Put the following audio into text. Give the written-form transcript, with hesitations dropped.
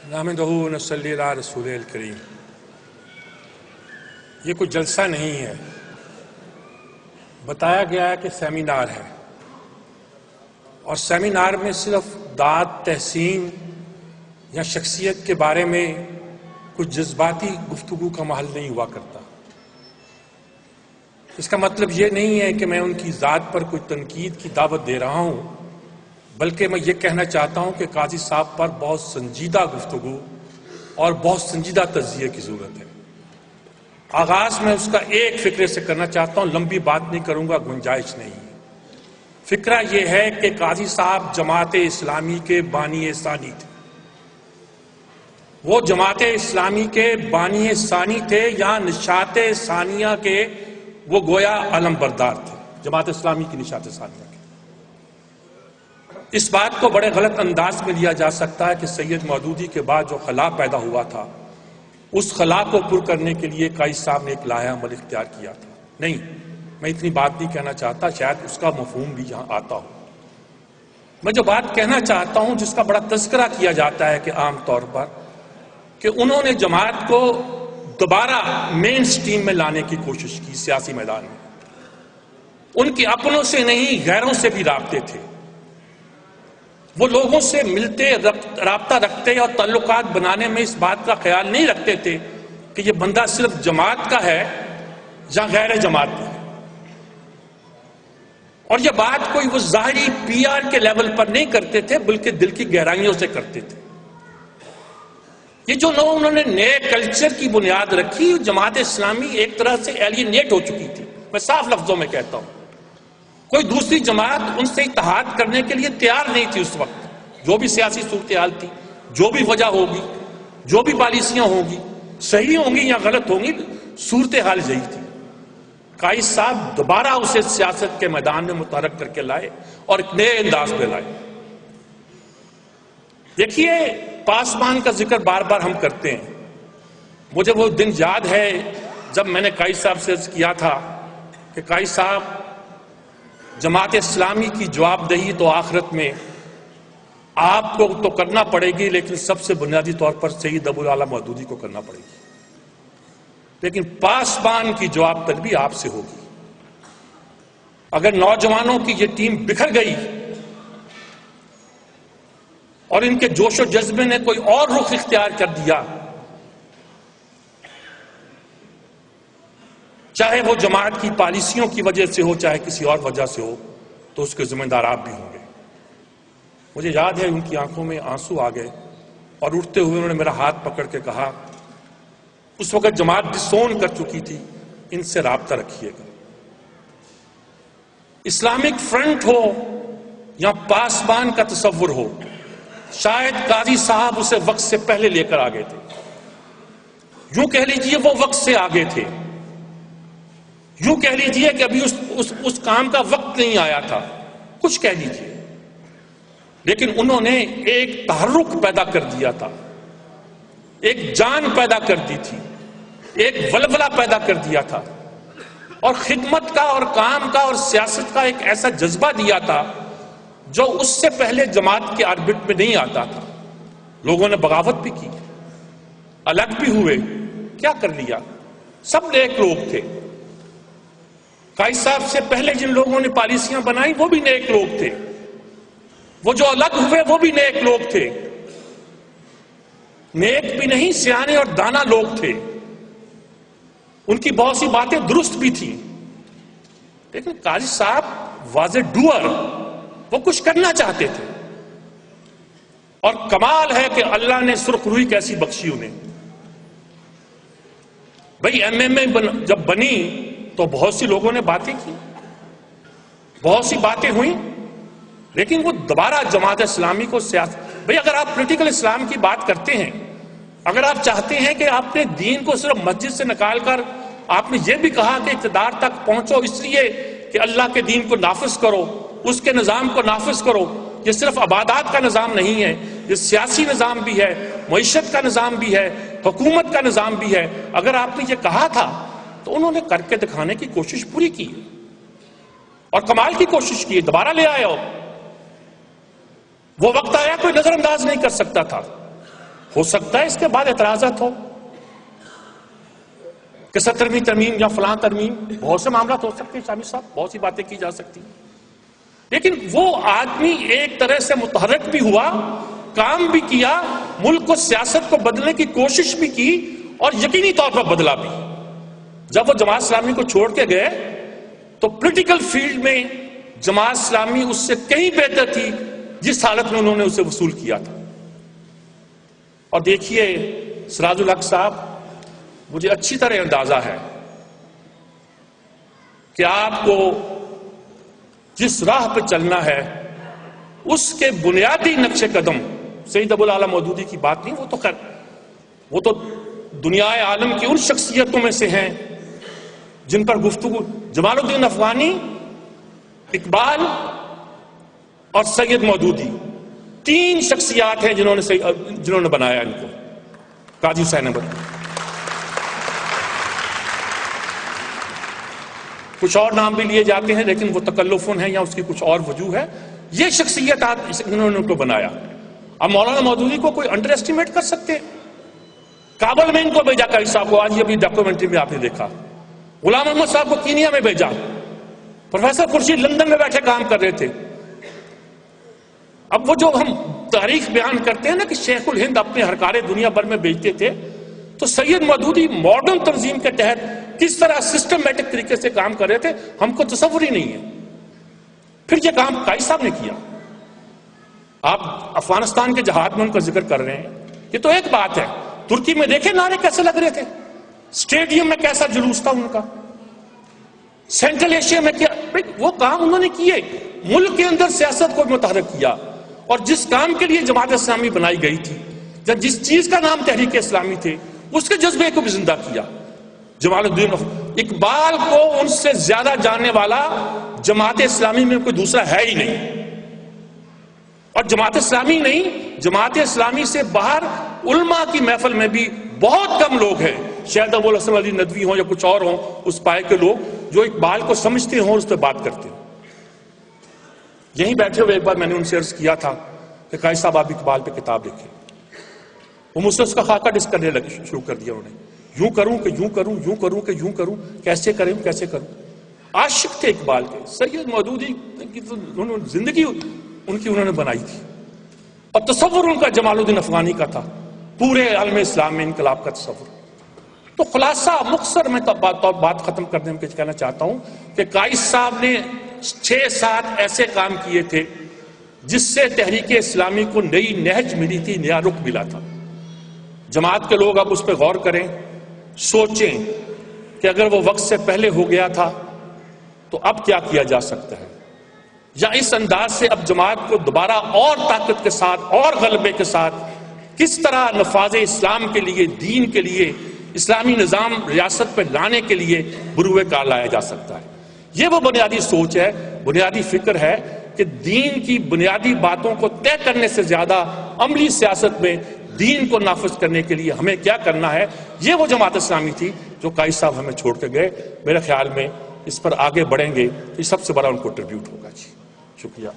نحمدہ و نصلی علی رسول الکریم۔ یہ کوئی جلسہ نہیں ہے، بتایا گیا ہے کہ سیمینار ہے، اور سیمینار میں صرف داد تحسین یا شخصیت کے بارے میں کچھ جذباتی گفتگو کا محل نہیں ہوا کرتا۔ اس کا مطلب یہ نہیں ہے کہ میں ان کی ذات پر کوئی تنقید کی دعوت دے رہا ہوں، بلکہ میں یہ کہنا چاہتا ہوں کہ قاضی صاحب پر بہت سنجیدہ گفتگو اور بہت سنجیدہ تجزیے کی ضرورت ہے۔ آغاز میں اس کا ایک فکرے سے کرنا چاہتا ہوں، لمبی بات نہیں کروں گا، گنجائش نہیں۔ فکرہ یہ ہے کہ قاضی صاحب جماعت اسلامی کے بانی ثانی تھے۔ وہ جماعت اسلامی کے بانی ثانی تھے یا نشاط ثانیہ کے وہ گویا علم بردار تھے، جماعت اسلامی کی نشاط ثانیہ کے۔ اس بات کو بڑے غلط انداز میں لیا جا سکتا ہے کہ سید مودودی کے بعد جو خلا پیدا ہوا تھا، اس خلا کو پر کرنے کے لیے قائد صاحب نے ایک لائحہ عمل اختیار کیا تھا۔ نہیں، میں اتنی بات نہیں کہنا چاہتا، شاید اس کا مفہوم بھی یہاں آتا ہو۔ میں جو بات کہنا چاہتا ہوں، جس کا بڑا تذکرہ کیا جاتا ہے کہ عام طور پر کہ انہوں نے جماعت کو دوبارہ مین سٹریم میں لانے کی کوشش کی سیاسی میدان میں۔ ان کے اپنوں سے نہیں، غیروں سے بھی رابطے تھے۔ وہ لوگوں سے ملتے، رابطہ رکھتے اور تعلقات بنانے میں اس بات کا خیال نہیں رکھتے تھے کہ یہ بندہ صرف جماعت کا ہے یا غیر جماعت کا ہے۔ اور یہ بات کوئی وہ ظاہری پی آر کے لیول پر نہیں کرتے تھے، بلکہ دل کی گہرائیوں سے کرتے تھے۔ یہ جو لوگ انہوں نے نئے کلچر کی بنیاد رکھی، جماعت اسلامی ایک طرح سے ایلینیٹ ہو چکی تھی۔ میں صاف لفظوں میں کہتا ہوں، کوئی دوسری جماعت ان سے اتحاد کرنے کے لیے تیار نہیں تھی اس وقت۔ جو بھی سیاسی صورتحال تھی، جو بھی وجہ ہوگی، جو بھی پالیسیاں ہوں گی، صحیح ہوں گی یا غلط ہوں گی، صورتحال یہی تھی۔ قائد صاحب دوبارہ اسے سیاست کے میدان میں متحرک کر کے لائے اور ایک نئے انداز میں لائے۔ دیکھیے، پاسبان کا ذکر بار بار ہم کرتے ہیں۔ مجھے وہ دن یاد ہے جب میں نے قائد صاحب سے عرض کیا تھا کہ قائد صاحب، جماعت اسلامی کی جواب دہی تو آخرت میں آپ کو تو کرنا پڑے گی، لیکن سب سے بنیادی طور پر سید ابو الاعلی مودودی کو کرنا پڑے گی، لیکن پاسبان کی جواب طلبی آپ سے ہوگی۔ اگر نوجوانوں کی یہ ٹیم بکھر گئی اور ان کے جوش و جذبے نے کوئی اور رخ اختیار کر دیا، چاہے وہ جماعت کی پالیسیوں کی وجہ سے ہو، چاہے کسی اور وجہ سے ہو، تو اس کے ذمہ دار آپ بھی ہوں گے۔ مجھے یاد ہے ان کی آنکھوں میں آنسو آ گئے اور اٹھتے ہوئے انہوں نے میرا ہاتھ پکڑ کے کہا، اس وقت جماعت ڈسون کر چکی تھی، ان سے رابطہ رکھیے گا۔ اسلامک فرنٹ ہو یا پاسبان کا تصور ہو، شاید قاضی صاحب اسے وقت سے پہلے لے کر آگے تھے۔ یوں کہہ لیجئے وہ وقت سے آگے تھے، یوں کہہ لیجئے کہ ابھی اس کام کا وقت نہیں آیا تھا، کچھ کہہ لیجئے، لیکن انہوں نے ایک تحرک پیدا کر دیا تھا، ایک جان پیدا کر دی تھی، ایک ولولہ پیدا کر دیا تھا، اور خدمت کا اور کام کا اور سیاست کا ایک ایسا جذبہ دیا تھا جو اس سے پہلے جماعت کے آربٹ میں نہیں آتا تھا۔ لوگوں نے بغاوت بھی کی، الگ بھی ہوئے، کیا کر لیا؟ سب نیک لوگ تھے۔ قائد صاحب سے پہلے جن لوگوں نے پالیسیاں بنائی وہ بھی نیک لوگ تھے، وہ جو الگ ہوئے وہ بھی نیک لوگ تھے۔ نیک بھی نہیں، سیانے اور دانا لوگ تھے، ان کی بہت سی باتیں درست بھی تھیں، لیکن قاضی صاحب واز اے ڈوئر، وہ کچھ کرنا چاہتے تھے۔ اور کمال ہے کہ اللہ نے سرخ روئی کیسی بخشی انہیں۔ بھئی ایم ایم اے جب بنی تو بہت سی لوگوں نے باتیں کی، بہت سی باتیں ہوئیں، لیکن وہ دوبارہ جماعت اسلامی کو سیاست، بھئی اگر آپ پولیٹیکل اسلام کی بات کرتے ہیں، اگر آپ چاہتے ہیں کہ آپ نے دین کو صرف مسجد سے نکال کر، آپ نے یہ بھی کہا کہ اقتدار تک پہنچو اس لیے کہ اللہ کے دین کو نافذ کرو، اس کے نظام کو نافذ کرو، یہ صرف عبادات کا نظام نہیں ہے، یہ سیاسی نظام بھی ہے، معیشت کا نظام بھی ہے، حکومت کا نظام بھی ہے۔ اگر آپ نے یہ کہا تھا تو انہوں نے کر کے دکھانے کی کوشش پوری کی اور کمال کی کوشش کی، دوبارہ لے آئے ہو۔ وہ وقت آیا کوئی نظر انداز نہیں کر سکتا تھا۔ ہو سکتا ہے اس کے بعد اعتراضات ہو کہ 17ویں ترمیم یا فلاں ترمیم، بہت سے معاملات ہو سکتے ہیں شامی صاحب، بہت سی باتیں کی جا سکتی ہیں، لیکن وہ آدمی ایک طرح سے متحرک بھی ہوا، کام بھی کیا، ملک کو، سیاست کو بدلنے کی کوشش بھی کی، اور یقینی طور پر بدلا بھی۔ جب وہ جماعت اسلامی کو چھوڑ کے گئے تو پولیٹیکل فیلڈ میں جماعت اسلامی اس سے کہیں بہتر تھی جس حالت میں انہوں نے اسے وصول کیا تھا۔ اور دیکھیے سراج الحق صاحب، مجھے اچھی طرح اندازہ ہے کہ آپ کو جس راہ پہ چلنا ہے اس کے بنیادی نقش قدم، سید ابو الاعلی مودودی کی بات نہیں، وہ تو دنیا عالم کی ان شخصیتوں میں سے ہیں جن پر گفتگو، جمال الدین افغانی، اقبال اور سید مودودی، 3 شخصیات ہیں جنہوں نے بنایا ان کو، قاضی حسین احمد۔ کچھ اور نام بھی لیے جاتے ہیں لیکن وہ تکلفن ہے یا اس کی کچھ اور وجوہ ہے، یہ شخصیت جنہوں نے ان کو بنایا۔ اب مولانا مودودی کو کوئی انڈر ایسٹیمیٹ کر سکتے؟ کابل میں ان کو بھیجا قاضی صاحب کو، آج ابھی ڈاکومنٹری میں آپ نے دیکھا، غلام محمد صاحب کو کینیا میں بھیجا، پروفیسر خورشید لندن میں بیٹھے کام کر رہے تھے۔ اب وہ جو ہم تاریخ بیان کرتے ہیں نا کہ شیخ الہند اپنے ہرکارے دنیا بھر میں بھیجتے تھے، تو سید مودودی ماڈرن تنظیم کے تحت کس طرح سسٹمیٹک طریقے سے کام کر رہے تھے ہم کو تصور ہی نہیں ہے۔ پھر یہ کام قائد صاحب نے کیا۔ آپ افغانستان کے جہاد میں ان کا ذکر کر رہے ہیں، یہ تو ایک بات ہے، ترکی میں دیکھیں نعرے کیسے لگ رہے تھے، اسٹیڈیم میں کیسا جلوس تھا ان کا، سینٹرل ایشیا میں کیا، وہ کام انہوں نے کیے، ملک کے اندر سیاست کو متحرک کیا، اور جس کام کے لیے جماعت اسلامی بنائی گئی تھی، جس چیز کا نام تحریک اسلامی تھے، اس کے جذبے کو بھی زندہ کیا۔ جمال الدین اقبال کو ان سے زیادہ جاننے والا جماعت اسلامی میں کوئی دوسرا ہے ہی نہیں، اور جماعت اسلامی نہیں، جماعت اسلامی سے باہر علماء کی محفل میں بھی بہت کم لوگ ہیں، شاید ابو الحسن علی ندوی ہوں یا کچھ اور ہوں اس پائے کے لوگ جو اقبال کو سمجھتے ہوں اور اس پہ بات کرتے ہوں۔ یہیں بیٹھے ہوئے ایک بار میں نے ان سے عرض کیا تھا کہ قائد صاحب آپ اقبال پہ کتاب لکھیں، وہ مجھ سے اس کا خاکہ ڈسکس کرنے لگے، شروع کر دیا انہوں نے، یوں کروں کہ یوں کروں، یوں کروں کہ یوں کروں، کیسے کروں کیسے کروں۔ عاشق تھے اقبال کے، سید مودودی کی زندگی انہوں نے بنائی تھی، اور تصور ان کا جمال الدین افغانی کا تھا، پورے عالم اسلام میں انقلاب کا تصور۔ تو خلاصہ مختصر میں بات ختم کرنے میں کہنا چاہتا ہوں کہ قائد صاحب نے 6-7 ایسے کام کیے تھے جس سے تحریک اسلامی کو نئی نہج ملی تھی، نیا رخ ملا تھا۔ جماعت کے لوگ اب اس پہ غور کریں، سوچیں کہ اگر وہ وقت سے پہلے ہو گیا تھا تو اب کیا کیا جا سکتا ہے، یا اس انداز سے اب جماعت کو دوبارہ اور طاقت کے ساتھ اور غلبے کے ساتھ کس طرح نفاذ اسلام کے لیے، دین کے لیے، اسلامی نظام ریاست پہ لانے کے لیے بروئے کار لایا جا سکتا ہے۔ یہ وہ بنیادی سوچ ہے، بنیادی فکر ہے کہ دین کی بنیادی باتوں کو طے کرنے سے زیادہ عملی سیاست میں دین کو نافذ کرنے کے لیے ہمیں کیا کرنا ہے، یہ وہ جماعت اسلامی تھی جو قائد صاحب ہمیں چھوڑ کے گئے۔ میرے خیال میں اس پر آگے بڑھیں گے تو یہ سب سے بڑا ان کو ٹریبیوٹ ہوگا۔ جی شکریہ۔